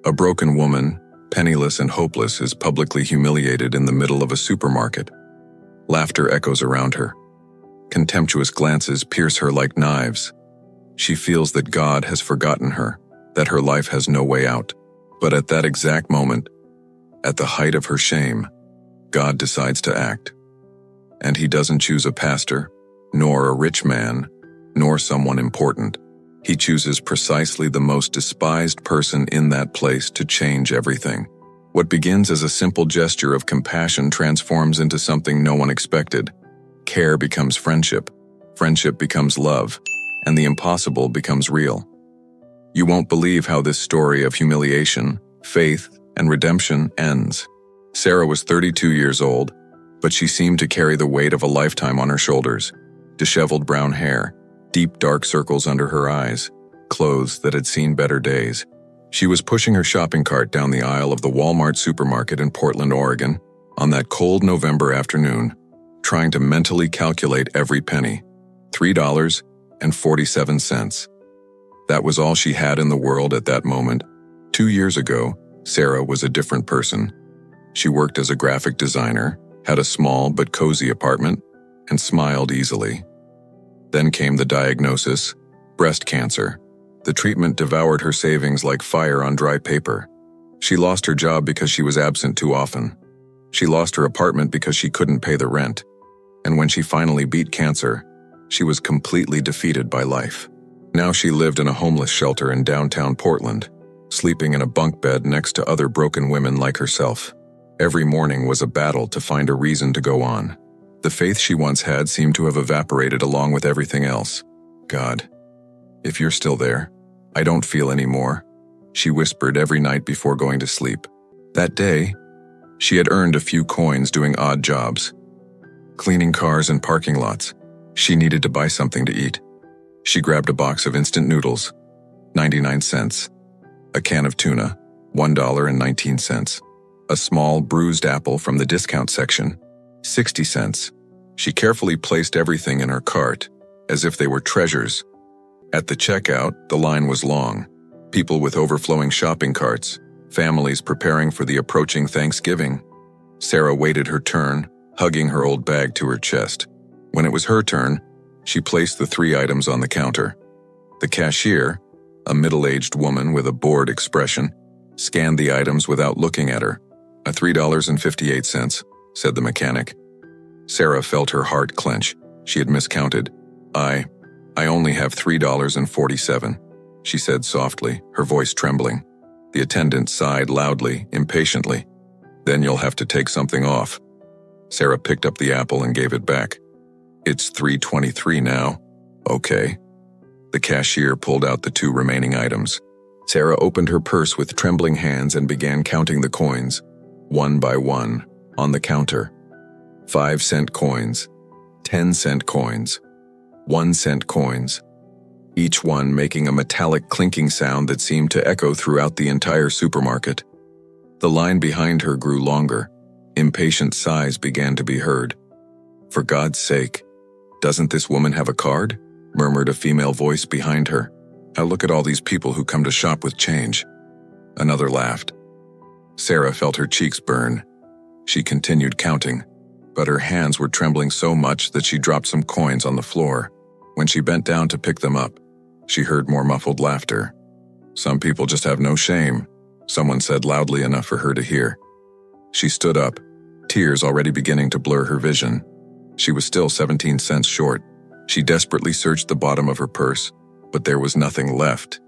A broken woman, penniless and hopeless, is publicly humiliated in the middle of a supermarket. Laughter echoes around her. Contemptuous glances pierce her like knives. She feels that God has forgotten her, that her life has no way out. But at that exact moment, at the height of her shame, God decides to act. And he doesn't choose a pastor, nor a rich man, nor someone important. He chooses precisely the most despised person in that place to change everything. What begins as a simple gesture of compassion transforms into something no one expected. Care becomes friendship becomes love, and the impossible becomes real. You won't believe how this story of humiliation, faith, and redemption ends. Sarah was 32 years old, but she seemed to carry the weight of a lifetime on her shoulders. Disheveled brown hair, deep dark circles under her eyes, clothes that had seen better days. She was pushing her shopping cart down the aisle of the Walmart supermarket in Portland, Oregon, on that cold November afternoon, trying to mentally calculate every penny. $3.47. That was all she had in the world at that moment. 2 years ago, Sarah was a different person. She worked as a graphic designer, had a small but cozy apartment, and smiled easily. Then came the diagnosis: breast cancer. The treatment devoured her savings like fire on dry paper. She lost her job because she was absent too often. She lost her apartment because she couldn't pay the rent. And when she finally beat cancer, she was completely defeated by life. Now she lived in a homeless shelter in downtown Portland, sleeping in a bunk bed next to other broken women like herself. Every morning was a battle to find a reason to go on. The faith she once had seemed to have evaporated along with everything else. God, if you're still there, I don't feel any more, she whispered every night before going to sleep. That day, she had earned a few coins doing odd jobs. Cleaning cars and parking lots. She needed to buy something to eat. She grabbed a box of instant noodles, 99 cents. A can of tuna, $1.19. A small bruised apple from the discount section, 60 cents. She carefully placed everything in her cart, as if they were treasures. At the checkout, the line was long. People with overflowing shopping carts, families preparing for the approaching Thanksgiving. Sarah waited her turn, hugging her old bag to her chest. When it was her turn, she placed the 3 items on the counter. The cashier, a middle-aged woman with a bored expression, scanned the items without looking at her. $3.58, said the mechanic. Sarah felt her heart clench. She had miscounted. I only have $3.47, she said softly, her voice trembling. The attendant sighed loudly, impatiently. Then you'll have to take something off. Sarah picked up the apple and gave it back. It's $3.23 now. Okay. The cashier pulled out the 2 remaining items. Sarah opened her purse with trembling hands and began counting the coins, one by one, on the counter. 5-cent coins, 10-cent coins, 1-cent coins, each one making a metallic clinking sound that seemed to echo throughout the entire supermarket. The line behind her grew longer. Impatient sighs began to be heard. For God's sake, doesn't this woman have a card? Murmured a female voice behind her. I look at all these people who come to shop with change. Another laughed. Sarah felt her cheeks burn. She continued counting, but her hands were trembling so much that she dropped some coins on the floor. When she bent down to pick them up, she heard more muffled laughter. Some people just have no shame, someone said loudly enough for her to hear. She stood up, tears already beginning to blur her vision. She was still 17 cents short. She desperately searched the bottom of her purse, but there was nothing left.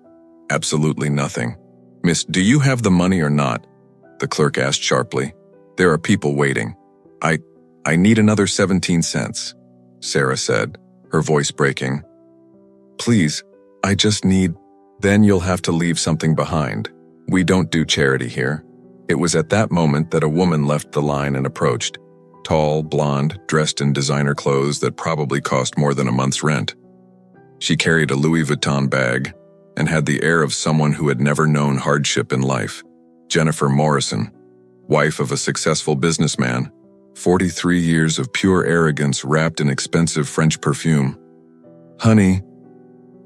Absolutely nothing. Miss, do you have the money or not? The clerk asked sharply. There are people waiting. I need another 17 cents, Sarah said, her voice breaking. Please, I just need. Then you'll have to leave something behind. We don't do charity here. It was at that moment that a woman left the line and approached. Tall, blonde, dressed in designer clothes that probably cost more than a month's rent. She carried a Louis Vuitton bag and had the air of someone who had never known hardship in life. Jennifer Morrison, wife of a successful businessman, 43 years of pure arrogance wrapped in expensive French perfume. Honey,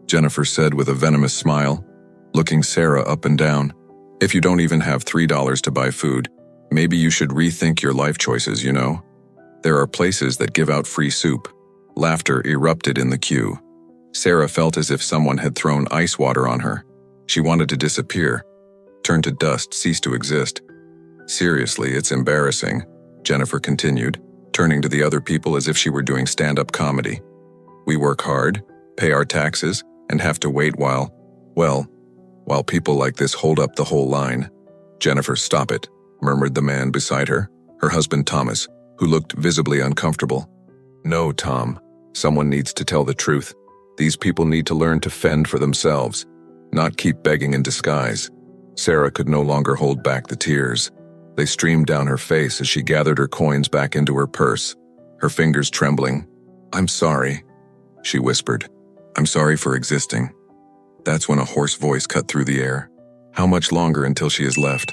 Jennifer said with a venomous smile, looking Sarah up and down, If you don't even have $3 to buy food, maybe you should rethink your life choices, you know? There are places that give out free soup. Laughter erupted in the queue. Sarah felt as if someone had thrown ice water on her. She wanted to disappear, turn to dust, cease to exist. Seriously, it's embarrassing, Jennifer continued, turning to the other people as if she were doing stand-up comedy. We work hard, pay our taxes, and have to wait while people like this hold up the whole line. Jennifer, stop it, murmured the man beside her, her husband Thomas, who looked visibly uncomfortable. No, Tom, someone needs to tell the truth. These people need to learn to fend for themselves, not keep begging in disguise. Sarah could no longer hold back the tears. They streamed down her face as she gathered her coins back into her purse, her fingers trembling. I'm sorry, she whispered. I'm sorry for existing. That's when a hoarse voice cut through the air. How much longer until she is left?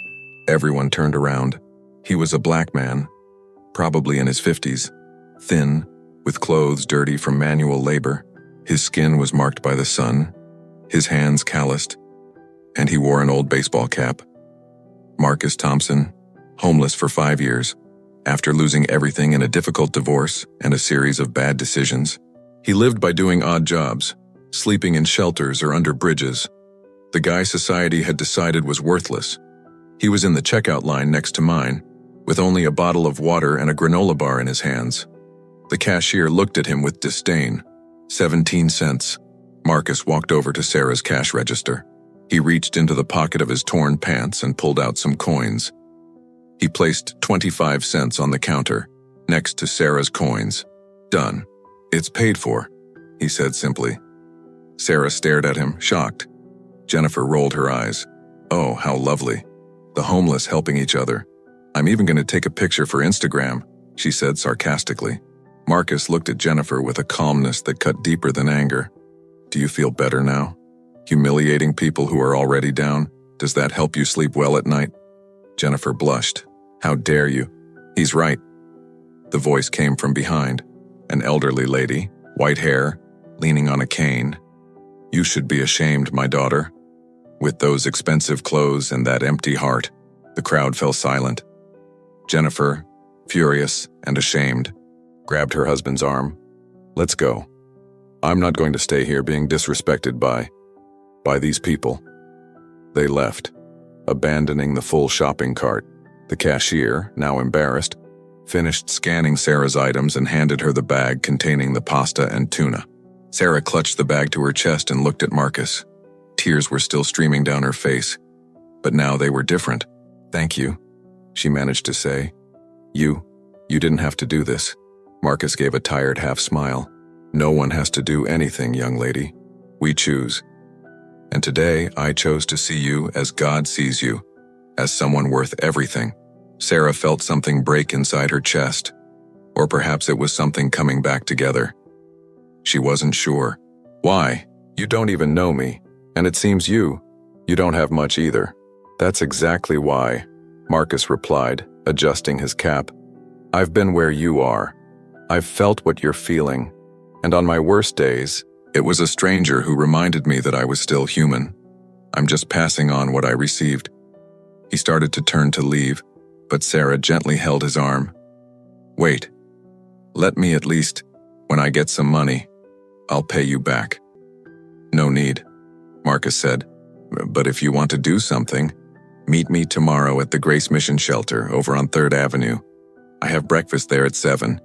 Everyone turned around. He was a black man, probably in his 50s, thin, with clothes dirty from manual labor. His skin was marked by the sun, his hands calloused, and he wore an old baseball cap. Marcus Thompson, homeless for 5 years, after losing everything in a difficult divorce and a series of bad decisions. He lived by doing odd jobs, sleeping in shelters or under bridges. The guy society had decided was worthless. He was in the checkout line next to mine, with only a bottle of water and a granola bar in his hands. The cashier looked at him with disdain. 17 cents. Marcus walked over to Sarah's cash register. He reached into the pocket of his torn pants and pulled out some coins. He placed 25 cents on the counter, next to Sarah's coins. Done. It's paid for, he said simply. Sarah stared at him, shocked. Jennifer rolled her eyes. Oh, how lovely. The homeless helping each other. I'm even going to take a picture for Instagram, she said sarcastically. Marcus looked at Jennifer with a calmness that cut deeper than anger. Do you feel better now? Humiliating people who are already down, does that help you sleep well at night? Jennifer blushed. How dare you? He's right. The voice came from behind, an elderly lady, white hair, leaning on a cane. You should be ashamed, my daughter. With those expensive clothes and that empty heart. The crowd fell silent. Jennifer, furious and ashamed, grabbed her husband's arm. Let's go. I'm not going to stay here being disrespected by these people. They left, abandoning the full shopping cart. The cashier, now embarrassed, finished scanning Sarah's items and handed her the bag containing the pasta and tuna. Sarah clutched the bag to her chest and looked at Marcus. Tears were still streaming down her face, but now they were different. Thank you, she managed to say. You didn't have to do this. Marcus gave a tired half smile. No one has to do anything, young lady. We choose. And today I chose to see you as God sees you, as someone worth everything. Sarah felt something break inside her chest, or perhaps it was something coming back together. She wasn't sure. Why? You don't even know me, and it seems you don't have much either. That's exactly why, Marcus replied, adjusting his cap. I've been where you are. I've felt what you're feeling, and on my worst days, it was a stranger who reminded me that I was still human. I'm just passing on what I received. He started to turn to leave, but Sarah gently held his arm. Wait. Let me at least, when I get some money, I'll pay you back. No need, Marcus said. But if you want to do something, meet me tomorrow at the Grace Mission Shelter over on 3rd Avenue. I have breakfast there at 7.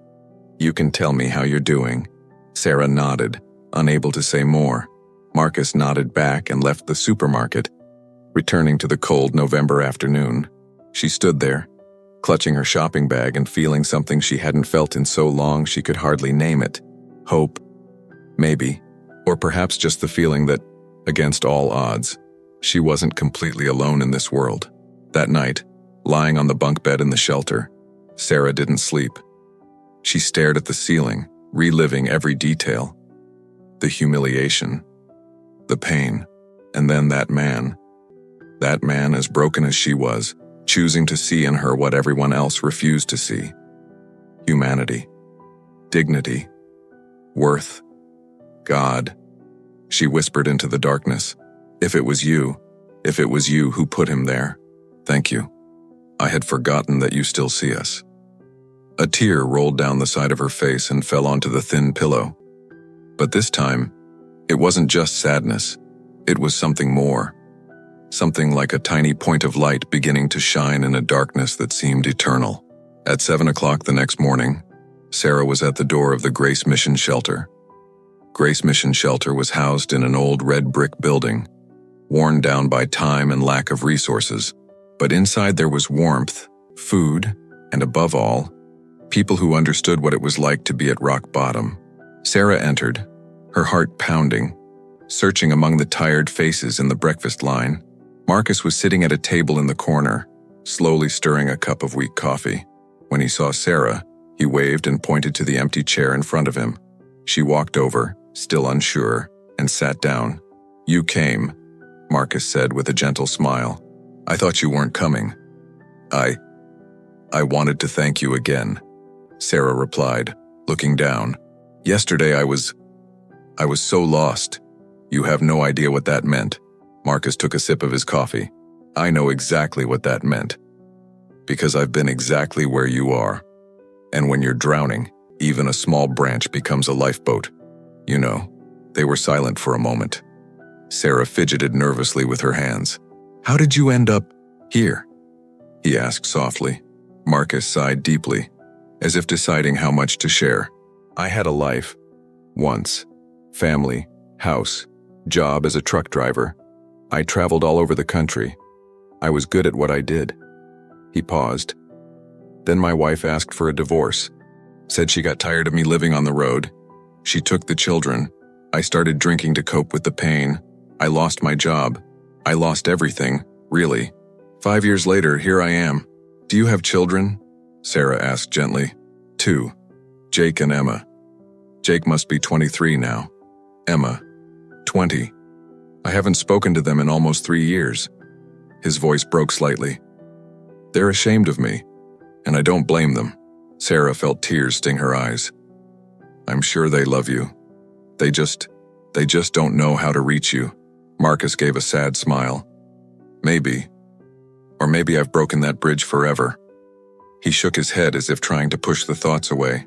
You can tell me how you're doing. Sarah nodded, unable to say more. Marcus nodded back and left the supermarket, returning to the cold November afternoon. She stood there, clutching her shopping bag and feeling something she hadn't felt in so long she could hardly name it. Hope, maybe, or perhaps just the feeling that, against all odds, she wasn't completely alone in this world. That night, lying on the bunk bed in the shelter, Sarah didn't sleep. She stared at the ceiling, reliving every detail. The humiliation, the pain, and then that man. That man, as broken as she was, choosing to see in her what everyone else refused to see. Humanity, dignity, worth, God. She whispered into the darkness. If it was you, If it was you who put him there, thank you. I had forgotten that you still see us." A tear rolled down the side of her face and fell onto the thin pillow. But this time, it wasn't just sadness. It was something more. Something like a tiny point of light beginning to shine in a darkness that seemed eternal. At 7 o'clock the next morning, Sarah was at the door of the Grace Mission Shelter. Grace Mission Shelter was housed in an old red brick building, worn down by time and lack of resources. But inside there was warmth, food, and above all, people who understood what it was like to be at rock bottom. Sarah entered, her heart pounding, searching among the tired faces in the breakfast line. Marcus was sitting at a table in the corner, slowly stirring a cup of weak coffee. When he saw Sarah, he waved and pointed to the empty chair in front of him. She walked over, still unsure, and sat down. "You came," Marcus said with a gentle smile. "I thought you weren't coming." I wanted to thank you again," Sarah replied, looking down. "Yesterday I was so lost. You have no idea what that meant." Marcus took a sip of his coffee. "I know exactly what that meant. Because I've been exactly where you are. And when you're drowning, even a small branch becomes a lifeboat. You know." They were silent for a moment. Sarah fidgeted nervously with her hands. "How did you end up here?" he asked softly. Marcus sighed deeply, as if deciding how much to share. "I had a life. Once. Family, house, job as a truck driver. I traveled all over the country. I was good at what I did." He paused. "Then my wife asked for a divorce. Said she got tired of me living on the road. She took the children. I started drinking to cope with the pain. I lost my job. I lost everything, really. 5 years later, here I am." "Do you have children?" Sarah asked gently. "2. Jake and Emma. Jake must be 23 now. Emma, 20. I haven't spoken to them in almost 3 years." His voice broke slightly. "They're ashamed of me, and I don't blame them." Sarah felt tears sting her eyes. "I'm sure they love you. They just don't know how to reach you." Marcus gave a sad smile. "Maybe. Or maybe I've broken that bridge forever." He shook his head as if trying to push the thoughts away.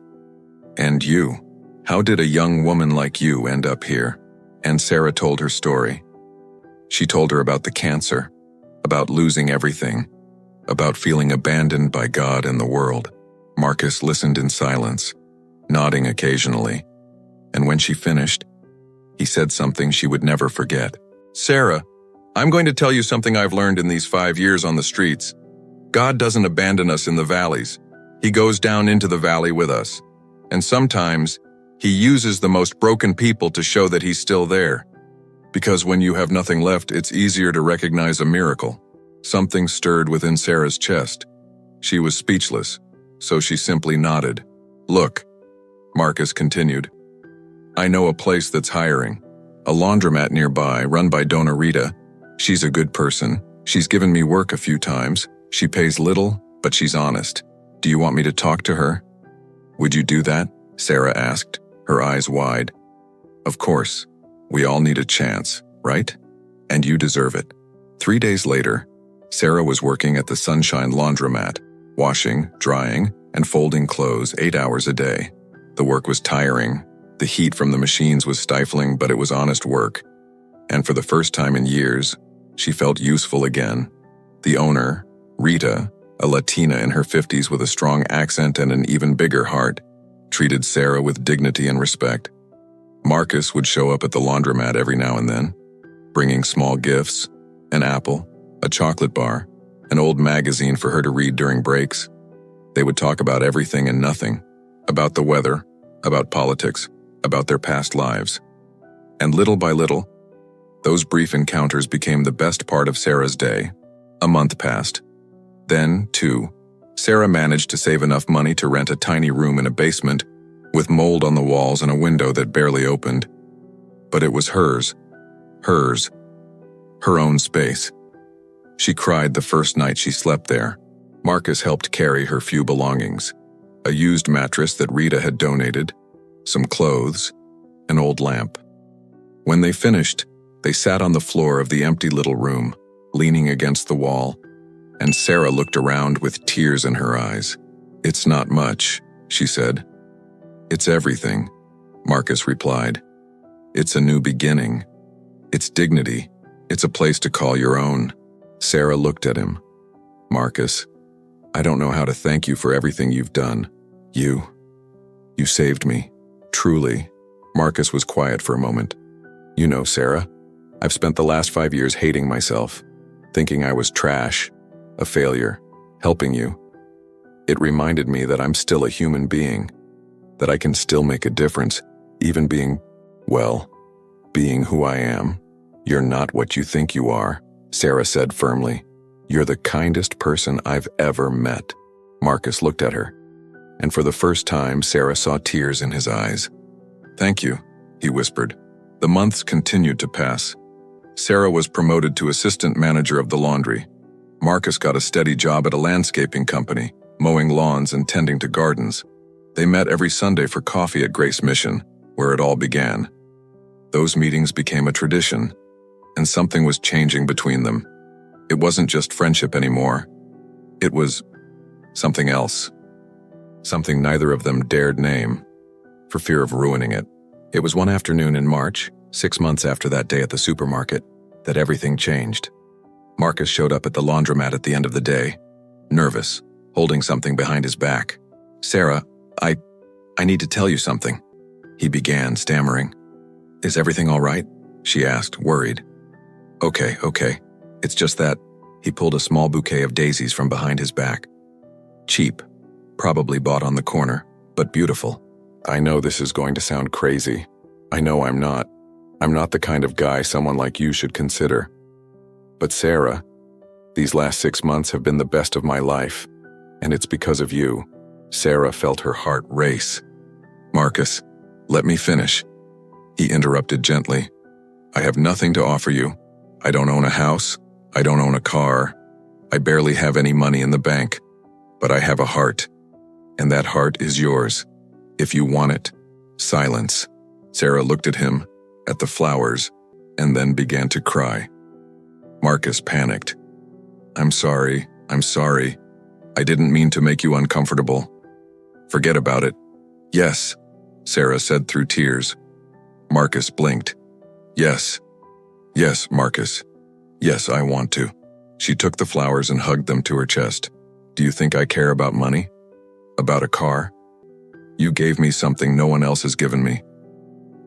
"And you? How did a young woman like you end up here?" And Sarah told her story. She told her about the cancer, about losing everything, about feeling abandoned by God and the world. Marcus listened in silence, nodding occasionally. And when she finished, he said something she would never forget. "Sarah, I'm going to tell you something I've learned in these 5 years on the streets. God doesn't abandon us in the valleys. He goes down into the valley with us. And sometimes, He uses the most broken people to show that He's still there. Because when you have nothing left, it's easier to recognize a miracle." Something stirred within Sarah's chest. She was speechless, so she simply nodded. "Look," Marcus continued, "I know a place that's hiring. A laundromat nearby, run by Donna Rita. She's a good person. She's given me work a few times. She pays little, but she's honest. Do you want me to talk to her?" "Would you do that?" Sarah asked, her eyes wide. "Of course. We all need a chance, right? And you deserve it." 3 days later, Sarah was working at the Sunshine Laundromat, washing, drying, and folding clothes 8 hours a day. The work was tiring. The heat from the machines was stifling, but it was honest work. And for the first time in years, she felt useful again. The owner, Rita, a Latina in her 50s with a strong accent and an even bigger heart, treated Sarah with dignity and respect. Marcus would show up at the laundromat every now and then, bringing small gifts, an apple, a chocolate bar, an old magazine for her to read during breaks. They would talk about everything and nothing, about the weather, about politics, about their past lives. And little by little, those brief encounters became the best part of Sarah's day. A month passed. Then, too, Sarah managed to save enough money to rent a tiny room in a basement with mold on the walls and a window that barely opened. But it was hers, her own space. She cried the first night she slept there. Marcus helped carry her few belongings: a used mattress that Rita had donated, some clothes, an old lamp. When they finished, they sat on the floor of the empty little room, leaning against the wall, and Sarah looked around with tears in her eyes. "It's not much," she said. "It's everything," Marcus replied. "It's a new beginning. It's dignity. It's a place to call your own." Sarah looked at him. "Marcus, I don't know how to thank you for everything you've done. You saved me. Truly." Marcus was quiet for a moment. "You know, Sarah, I've spent the last 5 years hating myself, thinking I was trash, a failure, helping you. It reminded me that I'm still a human being, that I can still make a difference, even being who I am." "You're not what you think you are," Sarah said firmly. "You're the kindest person I've ever met." Marcus looked at her, and for the first time, Sarah saw tears in his eyes. "Thank you," he whispered. The months continued to pass. Sarah was promoted to assistant manager of the laundry. Marcus got a steady job at a landscaping company, mowing lawns and tending to gardens. They met every Sunday for coffee at Grace Mission, where it all began. Those meetings became a tradition, and something was changing between them. It wasn't just friendship anymore. It was something else. Something neither of them dared name, for fear of ruining it. It was one afternoon in March, 6 months after that day at the supermarket, that everything changed. Marcus showed up at the laundromat at the end of the day, nervous, holding something behind his back. "Sarah, I need to tell you something," he began, stammering. "Is everything all right?" she asked, worried. Okay. It's just that," he pulled a small bouquet of daisies from behind his back. "Cheap, probably bought on the corner, but beautiful. I know this is going to sound crazy. I know I'm not. I'm not the kind of guy someone like you should consider. But Sarah, these last 6 months have been the best of my life, and it's because of you." Sarah felt her heart race. "Marcus, let me finish," he interrupted gently. "I have nothing to offer you. I don't own a house. I don't own a car. I barely have any money in the bank. But I have a heart, and that heart is yours, if you want it." Silence. Sarah looked at him, at the flowers, and then began to cry. Marcus panicked. I'm sorry. I didn't mean to make you uncomfortable. Forget about it." "Yes," Sarah said through tears. Marcus blinked. Yes, Marcus. Yes, I want to." She took the flowers and hugged them to her chest. "Do you think I care about money? About a car? You gave me something no one else has given me.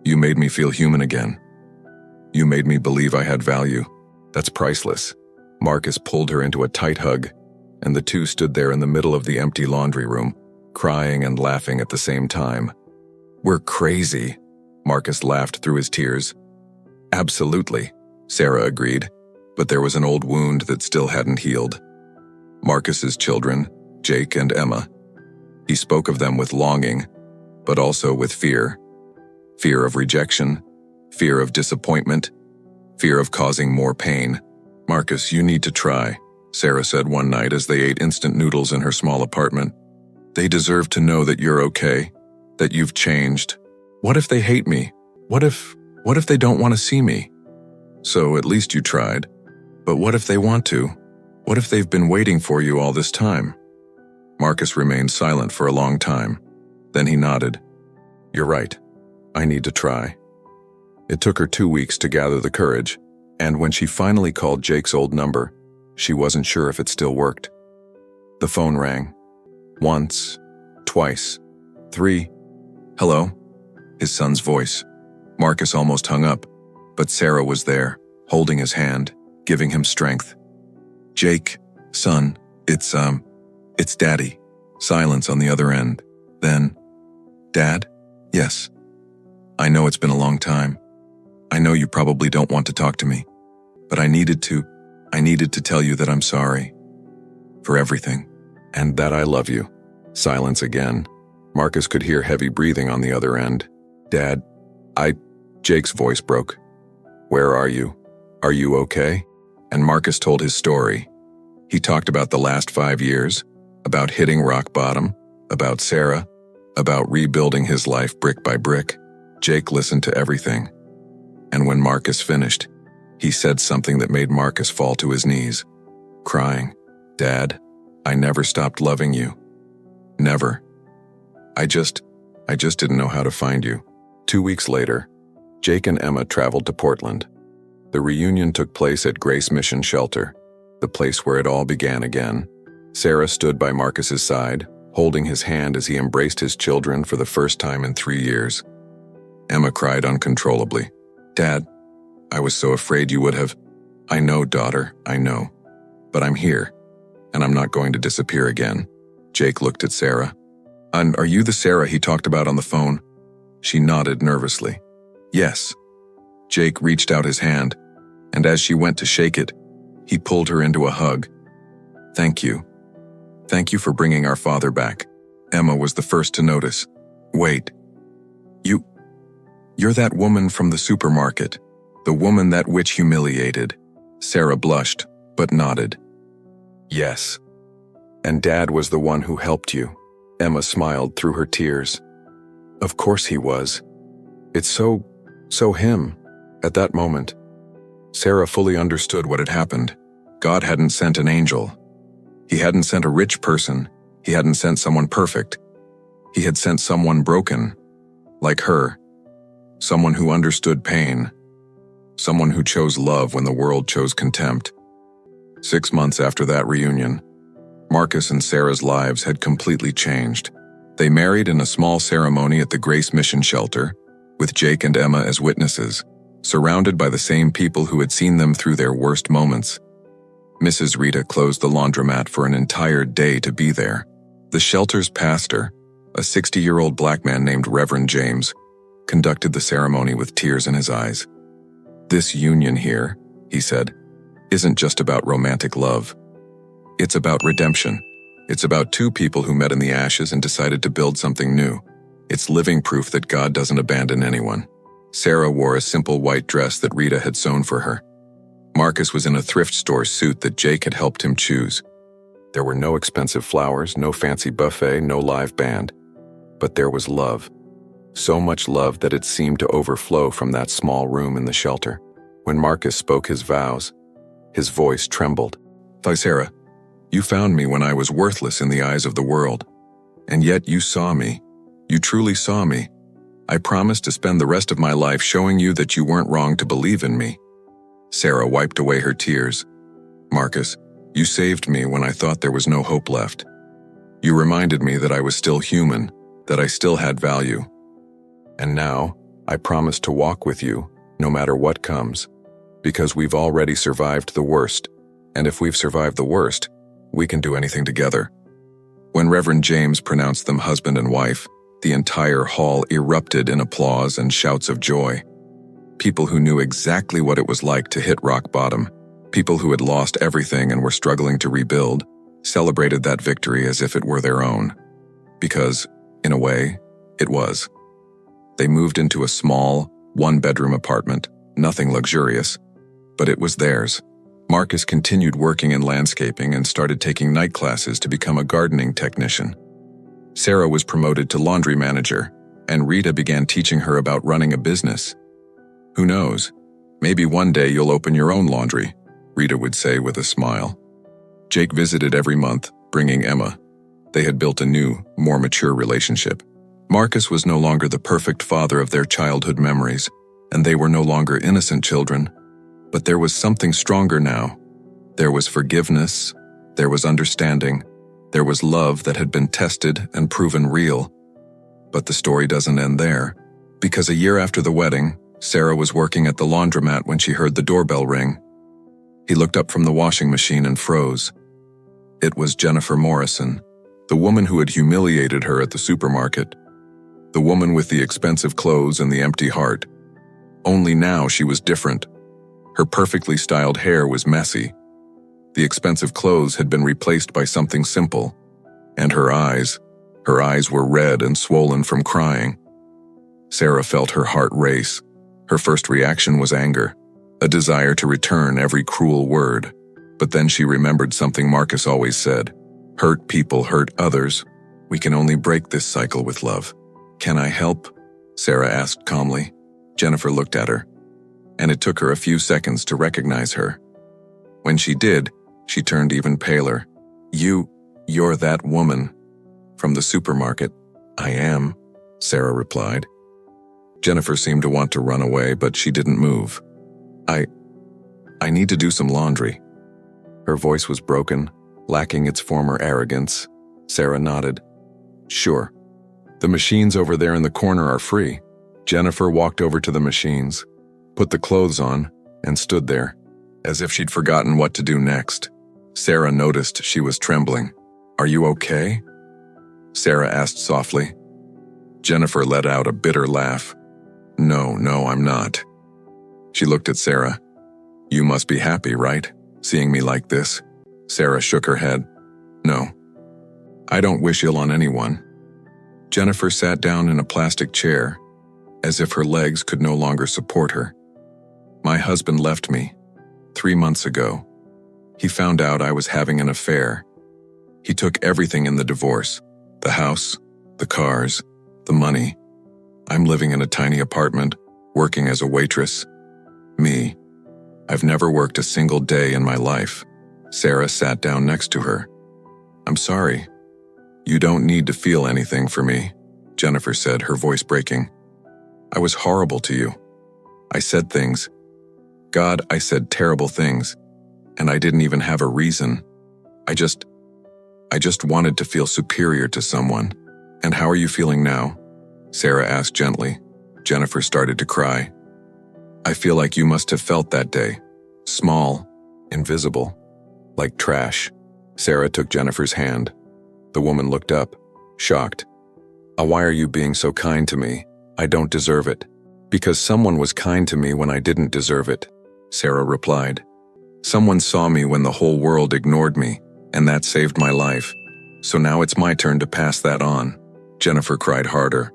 You made me feel human again. You made me believe I had value. That's priceless." Marcus pulled her into a tight hug, and the two stood there in the middle of the empty laundry room, crying and laughing at the same time. "We're crazy," Marcus laughed through his tears. "Absolutely," Sarah agreed, but there was an old wound that still hadn't healed. Marcus's children, Jake and Emma. He spoke of them with longing, but also with fear. Fear of rejection, fear of disappointment, fear of causing more pain. "Marcus, you need to try," Sarah said one night as they ate instant noodles in her small apartment. "They deserve to know that you're okay, that you've changed. What if they hate me? What if they don't want to see me? So at least you tried. But what if they want to? What if they've been waiting for you all this time?" Marcus remained silent for a long time. Then he nodded. "You're right. I need to try." It took her 2 weeks to gather the courage, and when she finally called Jake's old number, she wasn't sure if it still worked. The phone rang. Once, twice, 3. "Hello?" His son's voice. Marcus almost hung up, but Sarah was there, holding his hand, giving him strength. "Jake, son, it's Daddy." Silence on the other end. Then, "Dad? Yes. I know it's been a long time. I know you probably don't want to talk to me, but I needed to tell you that I'm sorry. For everything. And that I love you." Silence again. Marcus could hear heavy breathing on the other end. "Dad, Jake's voice broke. "Where are you? Are you okay?" And Marcus told his story. He talked about the last 5 years, about hitting rock bottom, about Sarah, about rebuilding his life brick by brick. Jake listened to everything. And when Marcus finished, He said something that made Marcus fall to his knees, crying, "Dad, I never stopped loving you. Never. I just didn't know how to find you." 2 weeks later, Jake and Emma traveled to Portland. The reunion took place at Grace Mission Shelter, the place where it all began again. Sarah stood by Marcus's side, holding his hand as he embraced his children for the first time in 3 years. Emma cried uncontrollably. "Dad, I was so afraid you would have." "I know, daughter, I know. But I'm here, and I'm not going to disappear again." Jake looked at Sarah. "And are you the Sarah he talked about on the phone?" She nodded nervously. "Yes." Jake reached out his hand, and as she went to shake it, he pulled her into a hug. "Thank you. Thank you for bringing our father back." Emma was the first to notice. "Wait. You're that woman from the supermarket, the woman that witch humiliated." Sarah blushed, but nodded. "Yes. And Dad was the one who helped you." Emma smiled through her tears. "Of course he was. It's so him." At that moment, Sarah fully understood what had happened. God hadn't sent an angel. He hadn't sent a rich person. He hadn't sent someone perfect. He had sent someone broken, like her. Someone who understood pain. Someone who chose love when the world chose contempt. 6 months after that reunion, Marcus and Sarah's lives had completely changed. They married in a small ceremony at the Grace Mission Shelter, with Jake and Emma as witnesses, surrounded by the same people who had seen them through their worst moments. Mrs. Rita closed the laundromat for an entire day to be there. The shelter's pastor, a 60-year-old black man named Reverend James, conducted the ceremony with tears in his eyes. "This union here," he said, "isn't just about romantic love. It's about redemption. It's about 2 people who met in the ashes and decided to build something new. It's living proof that God doesn't abandon anyone." Sarah wore a simple white dress that Rita had sewn for her. Marcus was in a thrift store suit that Jake had helped him choose. There were no expensive flowers, no fancy buffet, no live band. But there was love. So much love that it seemed to overflow from that small room in the shelter. When Marcus spoke his vows, his voice trembled. "Sarah, you found me when I was worthless in the eyes of the world. And yet you saw me. You truly saw me. I promise to spend the rest of my life showing you that you weren't wrong to believe in me." Sarah wiped away her tears. "Marcus, you saved me when I thought there was no hope left. You reminded me that I was still human, that I still had value. And now, I promise to walk with you, no matter what comes, because we've already survived the worst, and if we've survived the worst, we can do anything together." When Reverend James pronounced them husband and wife, the entire hall erupted in applause and shouts of joy. People who knew exactly what it was like to hit rock bottom, people who had lost everything and were struggling to rebuild, celebrated that victory as if it were their own. Because, in a way, it was. They moved into a small, 1-bedroom apartment, nothing luxurious, but it was theirs. Marcus continued working in landscaping and started taking night classes to become a gardening technician. Sarah was promoted to laundry manager, and Rita began teaching her about running a business. "Who knows? Maybe one day you'll open your own laundry," Rita would say with a smile. Jake visited every month, bringing Emma. They had built a new, more mature relationship. Marcus was no longer the perfect father of their childhood memories, and they were no longer innocent children. But there was something stronger now. There was forgiveness, there was understanding, there was love that had been tested and proven real. But the story doesn't end there, because a year after the wedding, Sarah was working at the laundromat when she heard the doorbell ring. He looked up from the washing machine and froze. It was Jennifer Morrison, the woman who had humiliated her at the supermarket. The woman with the expensive clothes and the empty heart. Only now she was different. Her perfectly styled hair was messy. The expensive clothes had been replaced by something simple. And her eyes were red and swollen from crying. Sarah felt her heart race. Her first reaction was anger, a desire to return every cruel word. But then she remembered something Marcus always said. Hurt people hurt others. We can only break this cycle with love. "Can I help?" Sarah asked calmly. Jennifer looked at her. and it took her a few seconds to recognize her. When she did, she turned even paler. You're that woman from the supermarket." "I am," Sarah replied. Jennifer seemed to want to run away, but she didn't move. I need to do some laundry." Her voice was broken, lacking its former arrogance. Sarah nodded. "Sure. The machines over there in the corner are free." Jennifer walked over to the machines, put the clothes on, and stood there, as if she'd forgotten what to do next. Sarah noticed she was trembling. "Are you okay?" Sarah asked softly. Jennifer let out a bitter laugh. No, I'm not." She looked at Sarah. "You must be happy, right, seeing me like this?" Sarah shook her head. "No. I don't wish ill on anyone." Jennifer sat down in a plastic chair, as if her legs could no longer support her. "My husband left me 3 months ago. He found out I was having an affair. He took everything in the divorce, the house, the cars, the money. I'm living in a tiny apartment, working as a waitress. Me. I've never worked a single day in my life." Sarah sat down next to her. "I'm sorry. You don't need to feel anything for me," Jennifer said, her voice breaking. "I was horrible to you. I said things. God, I said terrible things. And I didn't even have a reason. I just wanted to feel superior to someone." "And how are you feeling now?" Sarah asked gently. Jennifer started to cry. "I feel like you must have felt that day. Small, invisible, like trash." Sarah took Jennifer's hand. The woman looked up, shocked. "Why are you being so kind to me? I don't deserve it." "Because someone was kind to me when I didn't deserve it," Sarah replied. "Someone saw me when the whole world ignored me, and that saved my life. So now it's my turn to pass that on." Jennifer cried harder.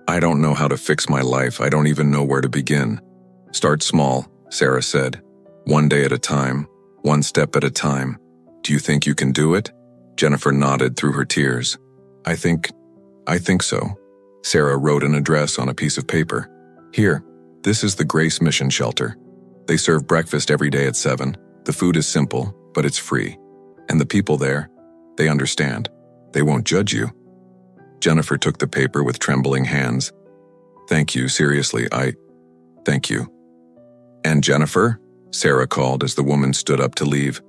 "I don't know how to fix my life. I don't even know where to begin." "Start small," Sarah said. "One day at a time, one step at a time. Do you think you can do it?" Jennifer nodded through her tears. I think so." Sarah wrote an address on a piece of paper. "Here, this is the Grace Mission Shelter. They serve breakfast every day at 7. The food is simple, but it's free. And the people there, they understand. They won't judge you." Jennifer took the paper with trembling hands. "Thank you, seriously, thank you." "And Jennifer?" Sarah called as the woman stood up to leave.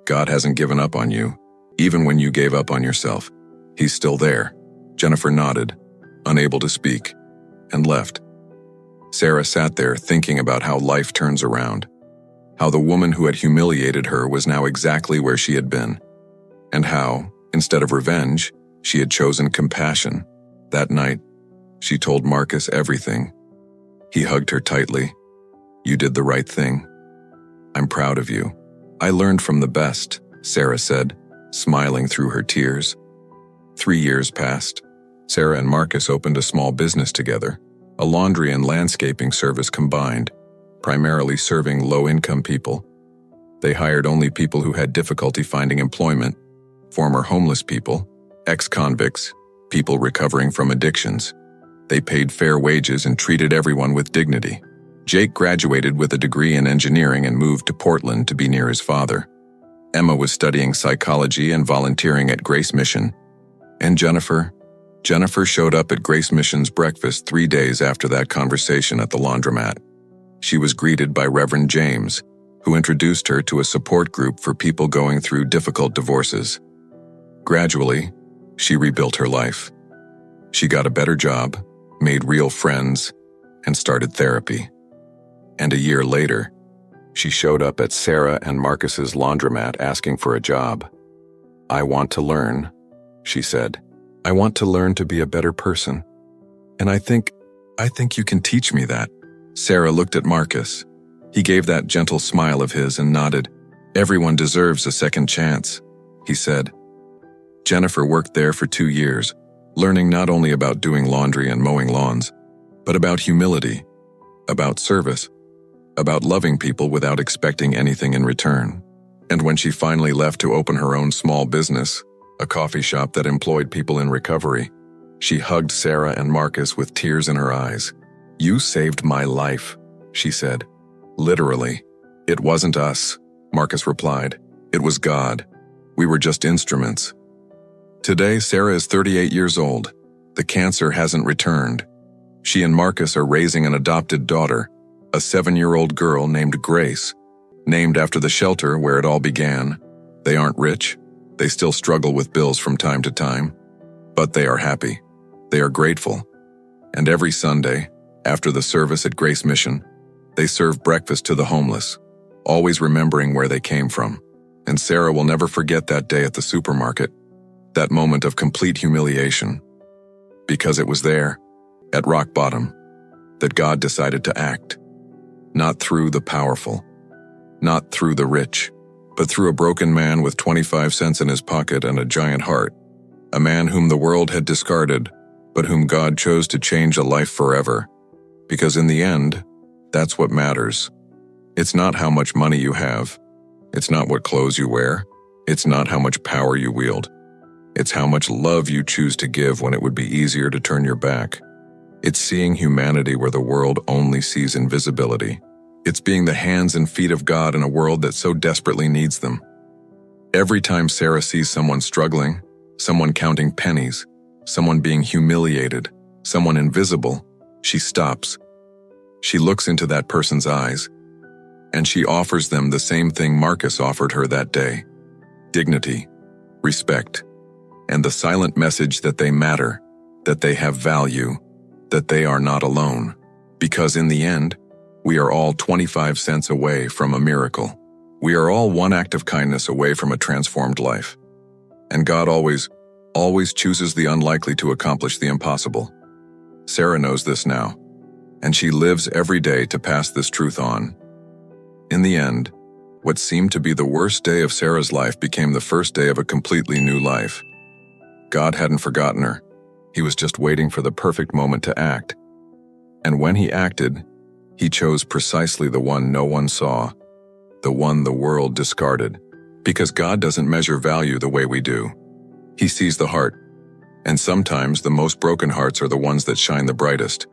"God hasn't given up on you, even when you gave up on yourself. He's still there." Jennifer nodded, unable to speak, and left. Sarah sat there thinking about how life turns around, how the woman who had humiliated her was now exactly where she had been, and how, instead of revenge, she had chosen compassion. That night, she told Marcus everything. He hugged her tightly. "You did the right thing. I'm proud of you." "I learned from the best," Sarah said, smiling through her tears. 3 years passed. Sarah and Marcus opened a small business together, a laundry and landscaping service combined, primarily serving low-income people. They hired only people who had difficulty finding employment, former homeless people, ex-convicts, people recovering from addictions. They paid fair wages and treated everyone with dignity. Jake graduated with a degree in engineering and moved to Portland to be near his father. Emma was studying psychology and volunteering at Grace Mission. And Jennifer showed up at Grace Mission's breakfast 3 days after that conversation at the laundromat. She was greeted by Reverend James, who introduced her to a support group for people going through difficult divorces. Gradually, she rebuilt her life. She got a better job, made real friends, and started therapy. And a year later, she showed up at Sarah and Marcus's laundromat asking for a job. "I want to learn," she said. "I want to learn to be a better person. And I think you can teach me that." Sarah looked at Marcus. He gave that gentle smile of his and nodded. "Everyone deserves a second chance," he said. Jennifer worked there for 2 years, learning not only about doing laundry and mowing lawns, but about humility, about service, about loving people without expecting anything in return. And when she finally left to open her own small business, a coffee shop that employed people in recovery, she hugged Sarah and Marcus with tears in her eyes. "You saved my life," she said. Literally. It wasn't us, Marcus replied. It was God. We were just instruments. Today, Sarah is 38 years old. The cancer hasn't returned. She and Marcus are raising an adopted daughter, a 7-year-old girl named Grace, named after the shelter where it all began. They aren't rich. They still struggle with bills from time to time. But they are happy. They are grateful. And every Sunday, after the service at Grace Mission, they serve breakfast to the homeless, always remembering where they came from. And Sarah will never forget that day at the supermarket, that moment of complete humiliation. Because it was there, at rock bottom, that God decided to act. Not through the powerful, not through the rich, but through a broken man with 25 cents in his pocket and a giant heart. A man whom the world had discarded, but whom God chose to change a life forever. Because in the end, that's what matters. It's not how much money you have. It's not what clothes you wear. It's not how much power you wield. It's how much love you choose to give when it would be easier to turn your back. It's seeing humanity where the world only sees invisibility. It's being the hands and feet of God in a world that so desperately needs them. Every time Sarah sees someone struggling, someone counting pennies, someone being humiliated, someone invisible, she stops. She looks into that person's eyes, and she offers them the same thing Marcus offered her that day: dignity, respect, and the silent message that they matter, that they have value, that they are not alone. Because in the end, we are all 25 cents away from a miracle. We are all one act of kindness away from a transformed life. And God always chooses the unlikely to accomplish the impossible. Sarah knows this now, and she lives every day to pass this truth on. In the end, what seemed to be the worst day of Sarah's life became the first day of a completely new life. God hadn't forgotten her. He was just waiting for the perfect moment to act. And when he acted, he chose precisely the one no one saw, the one the world discarded. Because God doesn't measure value the way we do. He sees the heart. And sometimes the most broken hearts are the ones that shine the brightest.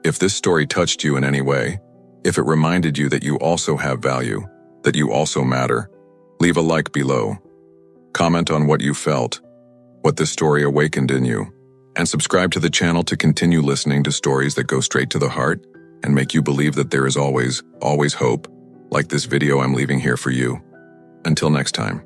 If this story touched you in any way, if it reminded you that you also have value, that you also matter, leave a like below. Comment on what you felt, what this story awakened in you, and subscribe to the channel to continue listening to stories that go straight to the heart and make you believe that there is always hope, like this video I'm leaving here for you. Until next time.